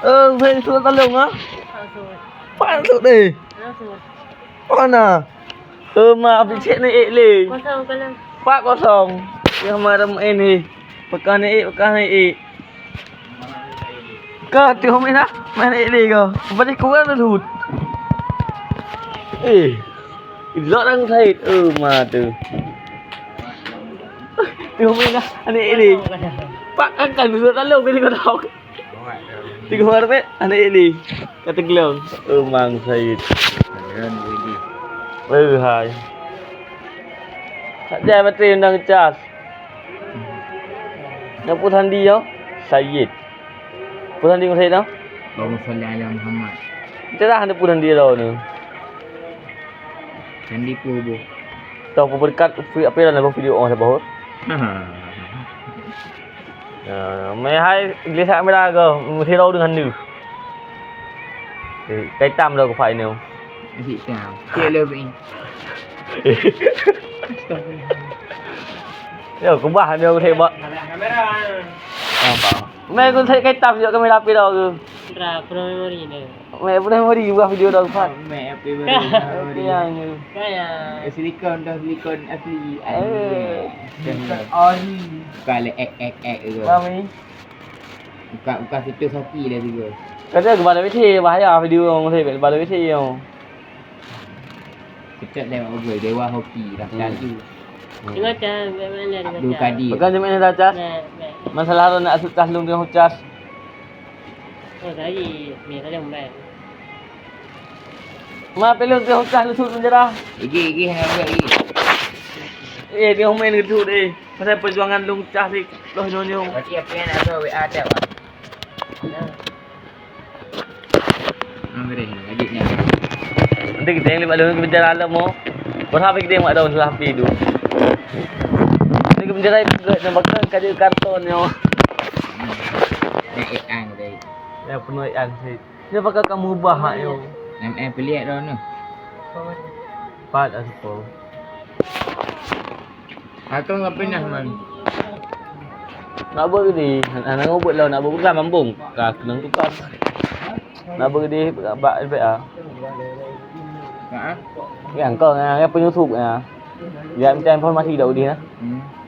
Phê xuống ta lùng á. Phá xuống đi. Con à. Mà bị chết này lì. Phá có sòng. Yang mà đâm ini. Pekan ini. Ke tengok main lah. Main ini ke. Balik kurang dah thụt. Rõ đang thấy mà từ. Tengok main lah. Ini. Pak akan duduk dalam ni kau tahu. Tengok harap anak ini. Kata gelong. Mang Said. Hai. Tak jaya bateri undang cas. Yang putan dia Said. Putan dia Said dah? Allahumma salli ala Muhammad. Cerah ada putan dia dah ni. Candi Pubu. Tahu apa berkat apa yang dalam video orang sebab. Mày hay lấy camera cơ, thi đâu đừng hành nữa. Cái tam đâu có phải đâu. Gì nào? Chia lơ vậy. Giờ cũng bảo đâu có thể bận. Mày cũng thấy cái tam giữa camera phía đâu cơ. Pro memory này. Mẹ pun memory buat video đâu phải. Mẹ memory. Yang kayak silikon asli. Ori. Kalau ek tu. Mami. Bukan situ Shopee dah tu. Kata ke balik vithi bahaya video orang thấy balik vithi không. Kita lewat Google Dewa Hoki dah caju. Tengok cah mana Abdul Kadir. Bukan cuma ini dah cas. Masalah tu nak cas lung dengan cas. Oh tadi ni tadi umai. Ma pelung dengan cas lu sud penjara. Igi hang lagi. Dia main gitu deh. Pasal perjuangan lung cas ni loh nyonyong. Berarti apa yang nak WA dah. Ambil lagi ni. Nanti kita yang lewat dalam ke penjara alam mo. Berapa kita yang mak daun salah api tu. Ni ke penjara ke nampak kerja karton yo. Ni ang deh. Ya penuh an sih. Ni pakai kamu ubah yo. Nam pelik dah tu. Pat aspo. Aku ngapain nak man? Nak buat ni, anak ngobot lah nak buat program mambung. Ka kena tukar. Nak buat ni bak ah. Ha? Yang kau yang penyusup ah. Dia minta informasi dak dia.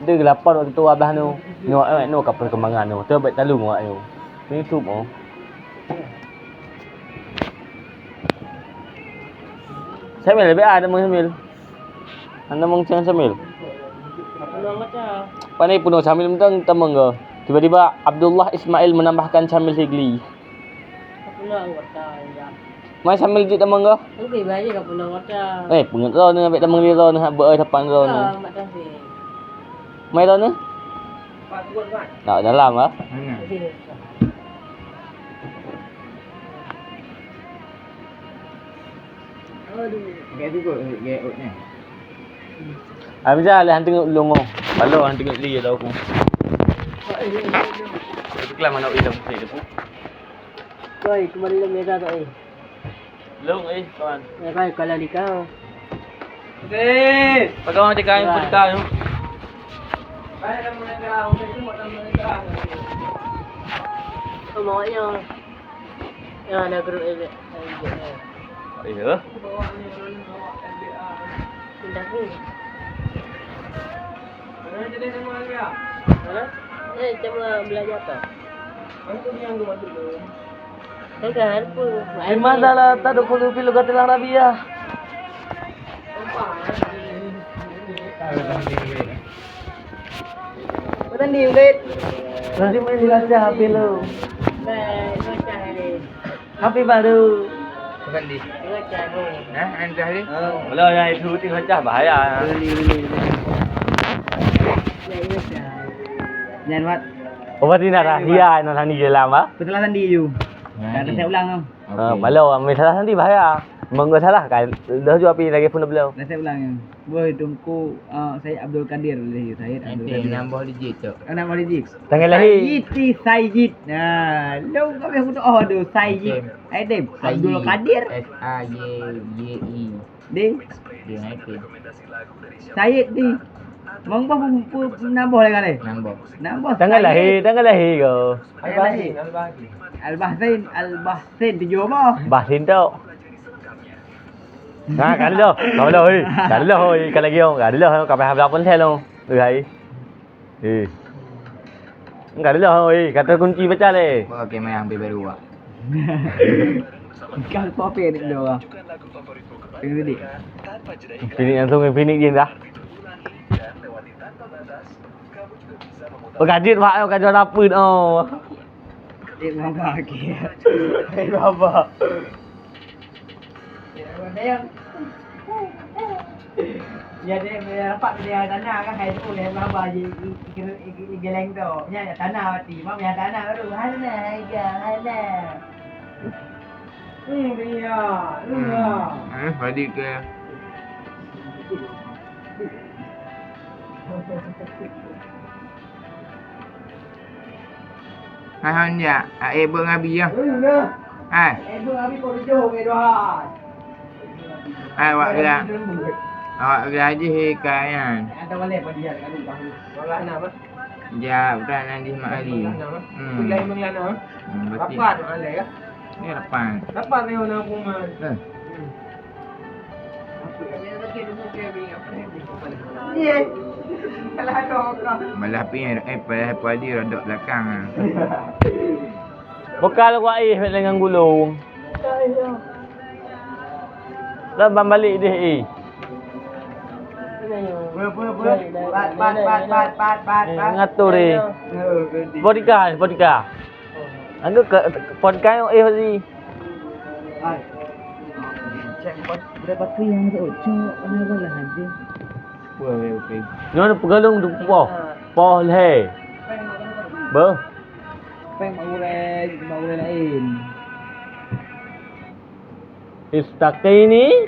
Dia lapor waktu tu abah tu. Nok kap perkembangan tu. Tu baik talung awak tu. Penyusup oh. Sambil lebih ada mung sambil. Anda mung sambil. Pandai penuh Syamil mentang temeng ke. Tiba-tiba Abdullah Ismail menambahkan Syamil Sigli. Mai Syamil jit temeng ke? Okey baik kau pun ngota. Pungut ro ni ambil temeng dia ro ni hak ber depan ro ni. Mai ro ni? Tak dalam ah. Gaya tu kot, gaya out ni. Macam lah hang tengok longo. Kalau hang tengok dia dah aku. Itu kelam mana hilang saya tu. Koi kembali dalam meja tu Long kawan. Baik kalau di kau. Okey. Pagawang cakap yang pun kau. Baik kamu nak kau, saya mau tambah kau. Oh maunya. Ya ada grup ini. Ya. Pindah ni. Mana jadi nama dia? Cuma belajar apa? Aku ni yang gua dulu. Kan pun. Masalah tak ada perlu pilih kata lang Rabia. Betul ni ulit. Nanti main baca HP lu. Baik, baca ni. HP baru. Bukan di. Baca tu. Anda ni? Kalau yang itu tinggal cah bahaya. Jangan buat. Apa sih nak rahsia nak ni je lama? Betul lah Sandi you. Dah saya ulang tau. Malau ambil salah nanti bahaya. Menggo salah kan. Dah jual api lagi pun beliau. Dah saya ulang ya. Boy tungku saya Abdul Kadir boleh saya Abdul Kadir. Nambah digit tu. Nambah digit. Tanggal lahir. Sayyid. Nah, lu kau yang oh aduh Sayyid. Aidem Abdul Kadir. S A Y Y I. D. United. Sayyid di. Mengapa nambah lagi kali? Nambah. Jangan lahir ke. Al-Bahsin tujuh apa? Bahsin tu. Nah, cái đó, nói lời, cái đó thôi, cái này kêu, cái đó cả phải học vấn theo luôn, được hay. Ừ. Cái đó thôi, cái đó kunci baca le. Okey, main ambil baru ah. Kau kopi ni dua. Ini dia. Phoenix langsung ke Phoenix dia dah. Oh, gadget pak, gadget apa tu? Bapa lagi. Bapa. Ya dia dapat dia tanah kan hai tu dia bapa je geleng tu. Nya tanah mati, mak punya tanah tu. Halah, halah. Dia. Balik ke. Hai han ya, beng abi ya. Hai. Beng abi kau jauh ke doa. Hai awak gerak. Awak gerak je kan. Ada balik pada dia kan lupa. Walah nama. Ya, bukan nanti mak Ali. Pilih mengelana. Betul. Dapat ada ya. Ni lapan. Dapat ni orang aku mah. Iya. Kalau ada orang. Malah padi rodok belakang ah. Bekal aku air dengan gulung. Dah balik dia Bat. ngatur ni. Podcast. Anggo ke podcast tadi. Cek berapa tu yang masuk cok kenapa lah nanti. Okey. Nó pegalung tu po le. Ber. Peng mau lain. Istakini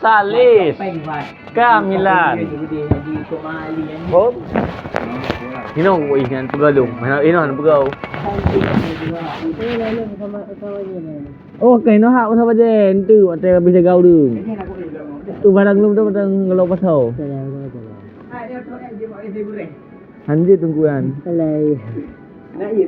Salis Kamilan. Bom. Ino ingat pegalung. Mana ino pegau. Oh, cái nó hạo sao bây giờ từ bọn trẻ bây giờ gạo đường. Tu barang belum tu barang ngelok pasau. Hanji tungguan. Alai. Nak ye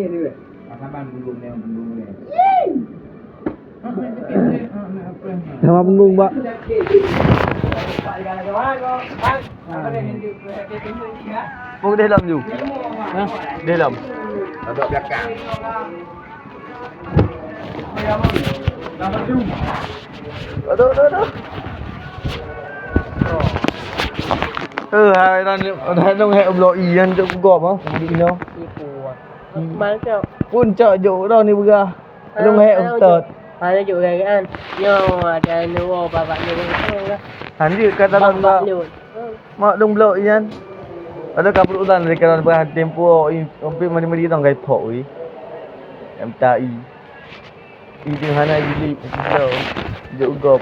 ni. Saban punggung dia. Sama punggung, Pak. Pung dalam ju. Hah? Dalam. Rodok belakang. Aduh. Hai dan dong hek blok ian tu gop ah. Di no. Bán kẹo. Pun chợ dụ đâu ni bữa. Dong hek ustad. Ada juga kan. Yo ada nuo bapak ni kan. Hanji kata dan ba. Mak dong blok ian. Ada kapur udan dari kanan bah tempo ompi mari tong gai phok ui. Em tai. Ini hana bili do. Dụ gop.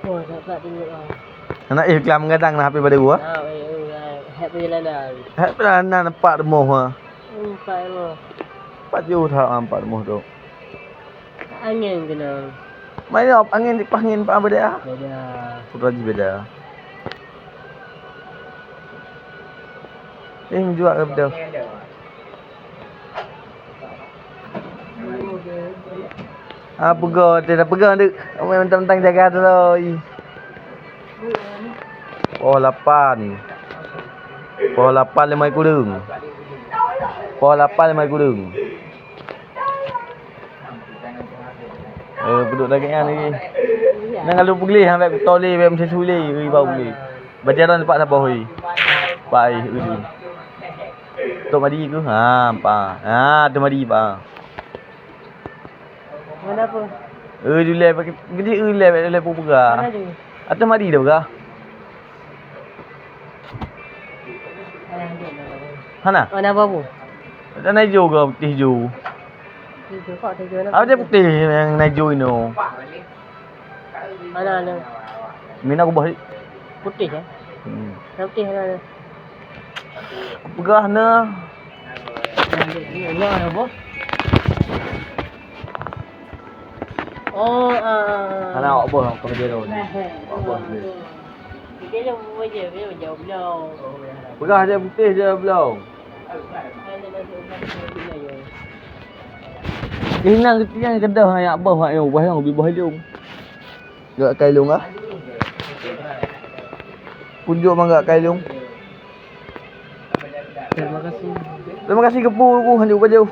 Oh, dapat tengok ah. Anak iklan mengadang nak happy pada gua. Happy lanan. Happy lanan nampak demoh ah. Empat mo. 4 juta nampak demoh tu. Angin kena. Mai op angin dipangin pak beda. Beda. Sudah beda. Menjual ke beda. Pegang, tidak pegang dek. Mentang-mentang jaga terus. Poh 8. Poh 8 lemai kudung. Poh 8 lemai kudung. Duduk lagi kan lagi. Nang kalau pergi sampai toli macam suli bau pergi. Bajaran tempat apa hoi? Pai uli. Tok madi ke? Ha, pa. Ha, tu madi pa. Mana apa? Dule pakai gede ule pun pegah. Mana tu? Atau madi dah pegah. Hana? Mana apa bu? Tak naik hijau ke putih hijau? Hijau kok hijau nak. Apa dia putih yang naik hijau ini? Mana? Mina aku balik. Putih ya? Putih mana? Pegah na. Ini apa? Oh, Anak awak bos kau kerja tu. Awak bos dia. Cái đâu bây giờ cái mà dầu đâu. Beras dia putih dia belum. Kena ketian kedah ayak bos mak yo, bos yang bos lung. Gak kai lung ah. Punjuk mangga kai lung. Terima kasih. Terima kasih kepu ku hanjuk baju.